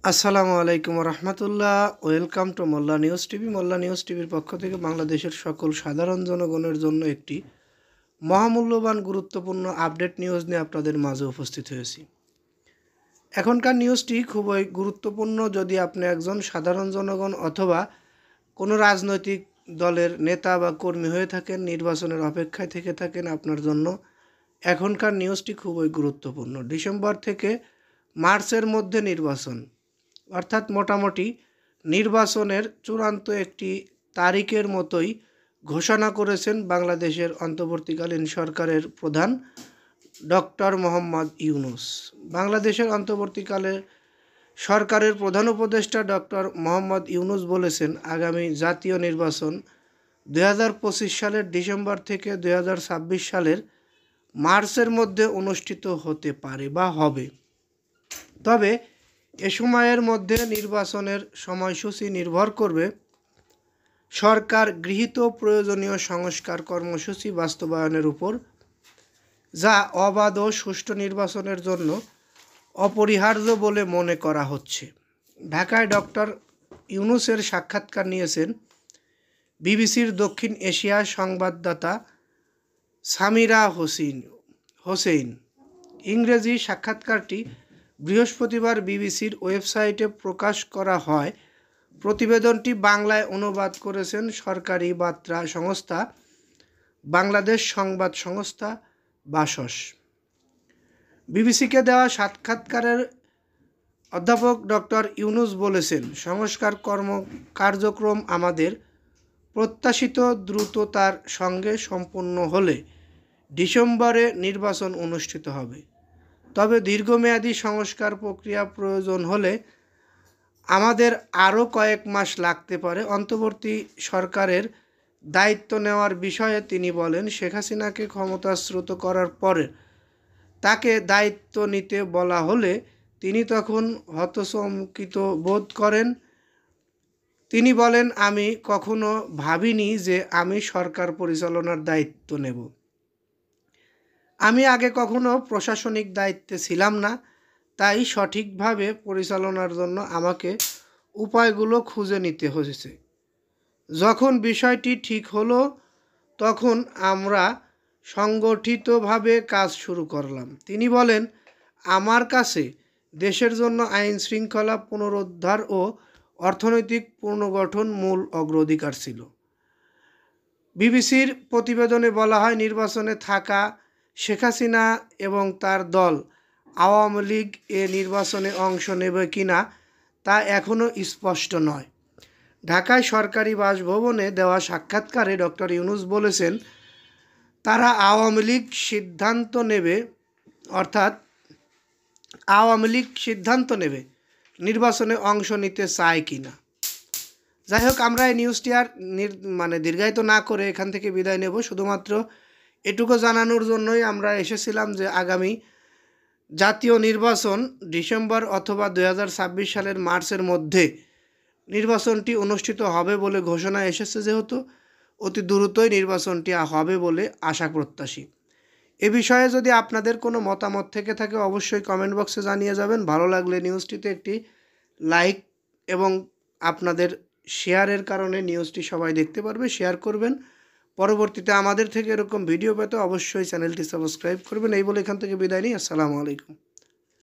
আসসালামু আলাইকুম রহমতুল্লাহ। Welcome to Molla news TV. Molla news টিভির পক্ষ থেকে বাংলাদেশের সকল সাধারণ জনগণের জন্য একটি মহামূল্যবান গুরুত্বপূর্ণ আপডেট নিউজ নিয়ে আপনাদের মাঝে উপস্থিত হয়েছি। এখনকার নিউজটি খুবই গুরুত্বপূর্ণ। যদি আপনি একজন সাধারণ জনগণ অথবা কোনো রাজনৈতিক দলের নেতা বা কর্মী হয়ে থাকেন, নির্বাচনের অপেক্ষায় থেকে থাকেন, আপনার জন্য এখনকার নিউজটি খুবই গুরুত্বপূর্ণ। ডিসেম্বর থেকে মার্চের মধ্যে নির্বাচন, অর্থাৎ মোটামুটি নির্বাচনের চূড়ান্ত একটি তারিখের মতোই ঘোষণা করেছেন বাংলাদেশের অন্তর্বর্তীকালীন সরকারের প্রধান ডক্টর মোহাম্মদ ইউনূস। বাংলাদেশের অন্তর্বর্তীকালে সরকারের প্রধান উপদেষ্টা ডক্টর মোহাম্মদ ইউনূস বলেছেন, আগামী জাতীয় নির্বাচন 2025 সালের ডিসেম্বর থেকে 2026 সালের মার্চের মধ্যে অনুষ্ঠিত হতে পারে বা হবে। তবে এ সময়ের মধ্যে নির্বাচনের সময়সূচি নির্ভর করবে সরকার গৃহীত প্রয়োজনীয় সংস্কার কর্মসূচি বাস্তবায়নের উপর, যা অবাধ ও সুষ্ঠু নির্বাচনের জন্য অপরিহার্য বলে মনে করা হচ্ছে। ঢাকায় ডক্টর ইউনূসের সাক্ষাৎকার নিয়েছেন বিবিসির দক্ষিণ এশিয়া সংবাদদাতা সামিরা হোসেইন। ইংরেজি সাক্ষাৎকারটি বৃহস্পতিবার বিবিসির ওয়েবসাইটে প্রকাশ করা হয়। প্রতিবেদনটি বাংলায় অনুবাদ করেছেন সরকারি বার্তা সংস্থা বাংলাদেশ সংবাদ সংস্থা বাসস। বিবিসিকে দেওয়া সাক্ষাৎকারের অধ্যাপক ডক্টর ইউনূস বলেছেন, সংস্কার কার্যক্রম আমাদের প্রত্যাশিত দ্রুততার সঙ্গে সম্পন্ন হলে ডিসেম্বরে নির্বাচন অনুষ্ঠিত হবে। তবে দীর্ঘমেয়াদী সংস্কার প্রক্রিয়া প্রয়োজন হলে আমাদের আরও কয়েক মাস লাগতে পারে। অন্তর্বর্তী সরকারের দায়িত্ব নেওয়ার বিষয়ে তিনি বলেন, শেখ হাসিনাকে ক্ষমতাচ্যুত করার পরে তাকে দায়িত্ব নিতে বলা হলে তিনি তখন হতচকিত বোধ করেন। তিনি বলেন, আমি কখনো ভাবিনি যে আমি সরকার পরিচালনার দায়িত্ব নেব। আমি আগে কখনো প্রশাসনিক দায়িত্বে ছিলাম না, তাই সঠিকভাবে পরিচালনার জন্য আমাকে উপায়গুলো খুঁজে নিতে হয়েছে। যখন বিষয়টি ঠিক হলো তখন আমরা সংগঠিতভাবে কাজ শুরু করলাম। তিনি বলেন, আমার কাছে দেশের জন্য আইন শৃঙ্খলা পুনরুদ্ধার ও অর্থনৈতিক পুনর্গঠন মূল অগ্রাধিকার ছিল। বিবিসির প্রতিবেদনে বলা হয়, নির্বাচনে থাকা শেখ হাসিনা এবং তার দল আওয়ামী লীগ এ নির্বাচনে অংশ নেবে কিনা তা এখনও স্পষ্ট নয়। ঢাকায় সরকারি বাসভবনে দেওয়া সাক্ষাৎকারে ডক্টর ইউনূস বলেছেন, তারা আওয়ামী লীগ সিদ্ধান্ত নেবে নির্বাচনে অংশ নিতে চায় কিনা। যাই হোক, আমরা এই নিউজটি আর দীর্ঘায়িত না করে এখান থেকে বিদায় নেব। শুধুমাত্র এটুকু জানানোর জন্যই আমরা এসেছিলাম যে আগামী জাতীয় নির্বাচন ডিসেম্বর অথবা 2026 সালের মার্চের মধ্যে নির্বাচনটি অনুষ্ঠিত হবে বলে ঘোষণা এসেছে, যেহেতু অতি দ্রুতই নির্বাচনটি হবে বলে আশা প্রত্যাশী। এ বিষয়ে যদি আপনাদের কোনো মতামত থেকে থাকে অবশ্যই কমেন্ট বক্সে জানিয়ে যাবেন। ভালো লাগলে নিউজটিতে একটি লাইক এবং আপনাদের শেয়ারের কারণে নিউজটি সবাই দেখতে পারবে, শেয়ার করবেন। পরবর্তীতে আমাদের থেকে এরকম ভিডিও পেতে অবশ্যই চ্যানেলটি সাবস্ক্রাইব করবেন। এই বলে এখান থেকে বিদায় নিই। আসসালামু আলাইকুম।